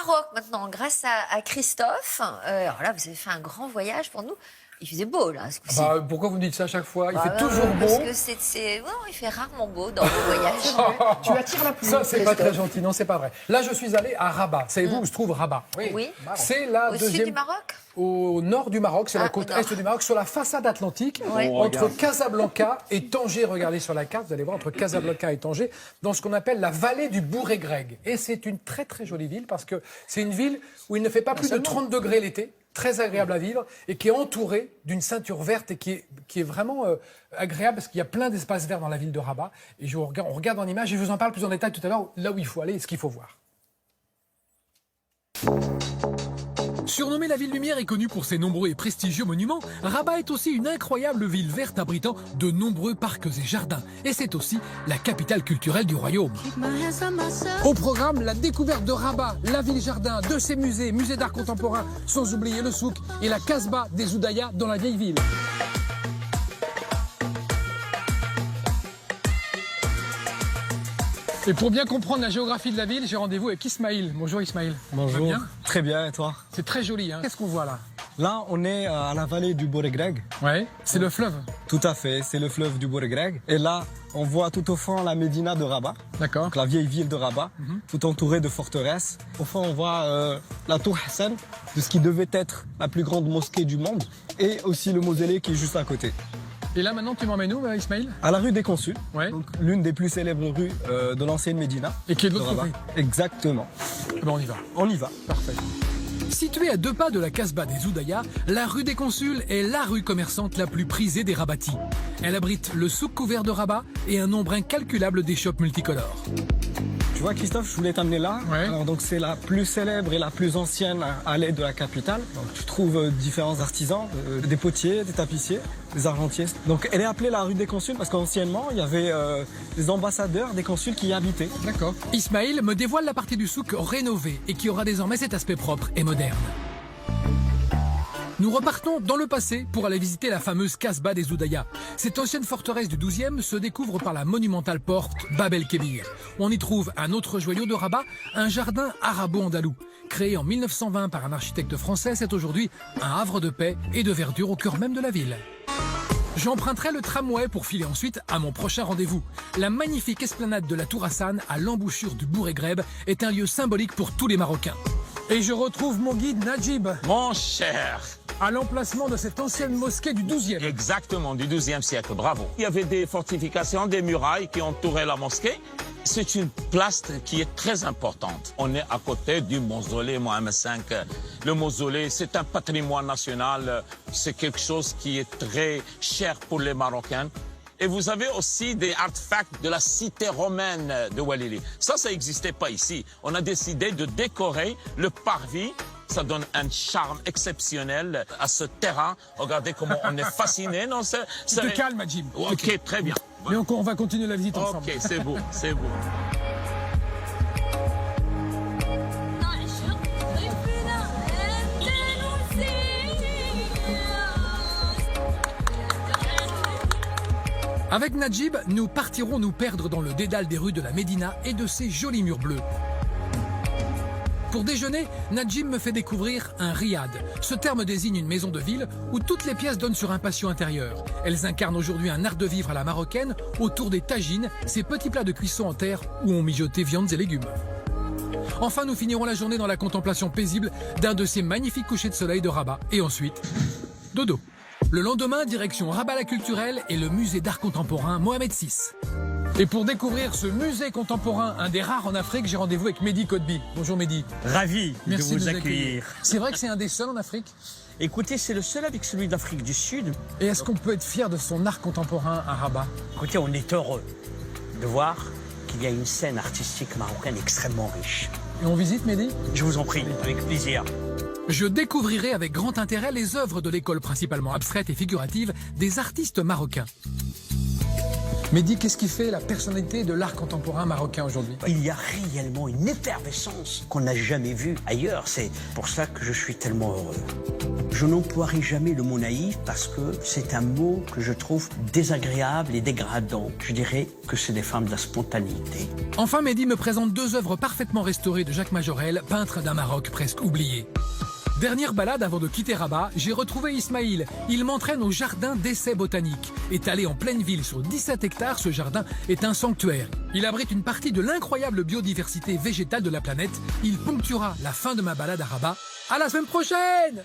Maroc maintenant, grâce à Christophe. Alors là, vous avez fait un grand voyage pour nous. Il faisait beau là, ce coup-ci. Pourquoi vous me dites ça à chaque fois? Il fait toujours beau. Parce que non, il fait rarement beau dans vos voyages. Tu attires la pluie. Ça, c'est pas très gentil. Non, c'est pas vrai. Là, je suis allé à Rabat. Savez-vous où se trouve Rabat? Oui. C'est la Au deuxième... sud du Maroc? Au nord du Maroc, c'est la côte au nord. est du Maroc, sur la façade atlantique, Oui. entre Casablanca et Tanger. Regardez sur la carte, vous allez voir, entre Casablanca et Tanger, dans ce qu'on appelle la vallée du Bourg-et-Greg. Et c'est une très très jolie ville parce que c'est une ville où il ne fait pas plus de 30 degrés l'été, très agréable à vivre, et qui est entourée d'une ceinture verte et qui est vraiment agréable parce qu'il y a plein d'espaces verts dans la ville de Rabat. Et on regarde en image et je vous en parle plus en détail tout à l'heure, là où il faut aller et ce qu'il faut voir. Surnommée la ville lumière et connue pour ses nombreux et prestigieux monuments, Rabat est aussi une incroyable ville verte abritant de nombreux parcs et jardins. Et c'est aussi la capitale culturelle du royaume. Au programme, la découverte de Rabat, la ville-jardin, de ses musées, musées d'art contemporain, sans oublier le souk et la Casbah des Oudaya dans la vieille ville. Et pour bien comprendre la géographie de la ville, j'ai rendez-vous avec Ismaël. Bonjour Ismaël. Bonjour. Bien Très bien, et toi? C'est très joli, hein. Qu'est-ce qu'on voit là? Là, on est à la vallée du Bourg-et-Greg. Ouais, c'est le fleuve. Tout à fait, c'est le fleuve du Bourg-et-Greg. Et là, on voit tout au fond la médina de Rabat, D'accord. donc la vieille ville de Rabat, tout entourée de forteresses. Au fond, on voit la tour Hassan, de ce qui devait être la plus grande mosquée du monde, et aussi le mausolée qui est juste à côté. Et là maintenant, tu m'emmènes où, Ismaël? À la rue des Consuls, Ouais. donc l'une des plus célèbres rues de l'ancienne Médina. Et qui est de de l'autre Rabat. côté. Exactement. Eh ben, on y va. On y va. Parfait. Située à 2 pas de la Casbah des Oudaya, la rue des Consuls est la rue commerçante la plus prisée des Rabatis. Elle abrite le souk couvert de Rabat et un nombre incalculable d'échoppes multicolores. Tu vois, Christophe, je voulais t'amener là. Ouais. Alors, donc, c'est la plus célèbre et la plus ancienne allée de la capitale. Donc, tu trouves différents artisans, des potiers, des tapissiers, des argentiers. Donc, elle est appelée la rue des Consuls parce qu'anciennement, il y avait des ambassadeurs, des consuls qui y habitaient. D'accord. Ismaël me dévoile la partie du souk rénovée et qui aura désormais cet aspect propre et moderne. Nous repartons dans le passé pour aller visiter la fameuse Casbah des Oudaya. Cette ancienne forteresse du XIIe se découvre par la monumentale porte Bab el-Kébir. On y trouve un autre joyau de Rabat, un jardin arabo-andalou. Créé en 1920 par un architecte français, c'est aujourd'hui un havre de paix et de verdure au cœur même de la ville. J'emprunterai le tramway pour filer ensuite à mon prochain rendez-vous. La magnifique esplanade de la Tour Hassan à l'embouchure du Bourg-et-Greb est un lieu symbolique pour tous les Marocains. Et je retrouve mon guide Najib Mon cher, à l'emplacement de cette ancienne mosquée du XIIe. exactement, du XIIe siècle, bravo. Il y avait des fortifications, des murailles qui entouraient la mosquée. C'est une place qui est très importante. On est à côté du mausolée Mohamed V. Le mausolée, c'est un patrimoine national. C'est quelque chose qui est très cher pour les Marocains. Et vous avez aussi des artefacts de la cité romaine de Walili. Ça n'existait pas ici. On a décidé de décorer le parvis. Ça donne un charme exceptionnel à ce terrain. Regardez comment on est fasciné. Non, Tu te calmes, Najib. Ok, très bien. Mais on va continuer la visite ensemble. Ok, c'est beau, c'est beau. Avec Najib, nous partirons nous perdre dans le dédale des rues de la Médina et de ses jolis murs bleus. Pour déjeuner, Najib me fait découvrir un riad. Ce terme désigne une maison de ville où toutes les pièces donnent sur un patio intérieur. Elles incarnent aujourd'hui un art de vivre à la marocaine autour des tagines, ces petits plats de cuisson en terre où on mijotait viandes et légumes. Enfin, nous finirons la journée dans la contemplation paisible d'un de ces magnifiques couchers de soleil de Rabat. Et ensuite, dodo. Le lendemain, direction Rabat la culturelle et le musée d'art contemporain Mohamed VI. Et pour découvrir ce musée contemporain, un des rares en Afrique, j'ai rendez-vous avec Mehdi Kodbi. Bonjour Mehdi. Ravi Merci de de vous nous accueillir. C'est vrai que c'est un des seuls en Afrique. Écoutez, c'est le seul avec celui d'Afrique du Sud. Et est-ce qu'on peut être fier de son art contemporain à Rabat? Écoutez, on est heureux de voir qu'il y a une scène artistique marocaine extrêmement riche. Et on visite, Mehdi? Je vous en prie, avec plaisir. Je découvrirai avec grand intérêt les œuvres de l'école principalement abstraite et figurative des artistes marocains. Mehdi, qu'est-ce qui fait la personnalité de l'art contemporain marocain aujourd'hui? Il y a réellement une effervescence qu'on n'a jamais vue ailleurs. C'est pour ça que je suis tellement heureux. Je n'emploierai jamais le mot naïf parce que c'est un mot que je trouve désagréable et dégradant. Je dirais que c'est des femmes de la spontanéité. Enfin, Mehdi me présente 2 œuvres parfaitement restaurées de Jacques Majorel, peintre d'un Maroc presque oublié. Dernière balade avant de quitter Rabat, j'ai retrouvé Ismaïl. Il m'entraîne au jardin d'essais botaniques. Étalé en pleine ville sur 17 hectares, ce jardin est un sanctuaire. Il abrite une partie de l'incroyable biodiversité végétale de la planète. Il ponctuera la fin de ma balade à Rabat. À la semaine prochaine!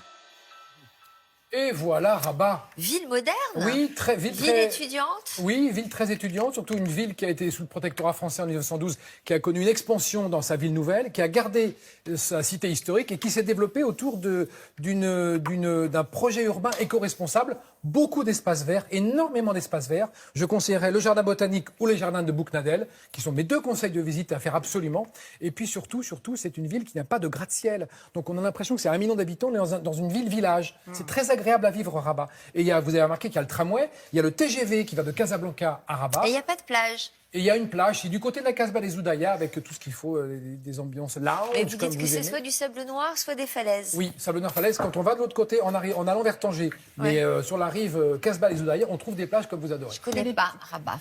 Et voilà Rabat. Ville moderne. Oui, Ville étudiante. Oui, ville très étudiante, surtout une ville qui a été sous le protectorat français en 1912, qui a connu une expansion dans sa ville nouvelle, qui a gardé sa cité historique et qui s'est développée autour d'un projet urbain éco-responsable. Beaucoup d'espaces verts, énormément d'espaces verts. Je conseillerais le jardin botanique ou les jardins de Bouknadel, qui sont mes 2 conseils de visite à faire absolument. Et puis surtout, c'est une ville qui n'a pas de gratte-ciel. Donc on a l'impression que c'est 1 million d'habitants, on est dans une ville-village. C'est très agréable à vivre Rabat. Et vous avez remarqué qu'il y a le tramway, il y a le TGV qui va de Casablanca à Rabat. Et il n'y a pas de plage. Et il y a une plage, c'est du côté de la Casbah des Oudaya, avec tout ce qu'il faut, des ambiances lounge. Et vous comme dites que c'est aimez. soit du sable noir, soit des falaises. Oui, sable noir falaise. Quand on va de l'autre côté, en allant vers Tanger, mais sur la rive Casbah des Oudaya, on trouve des plages comme vous adorez. Je ne connais pas Rabat.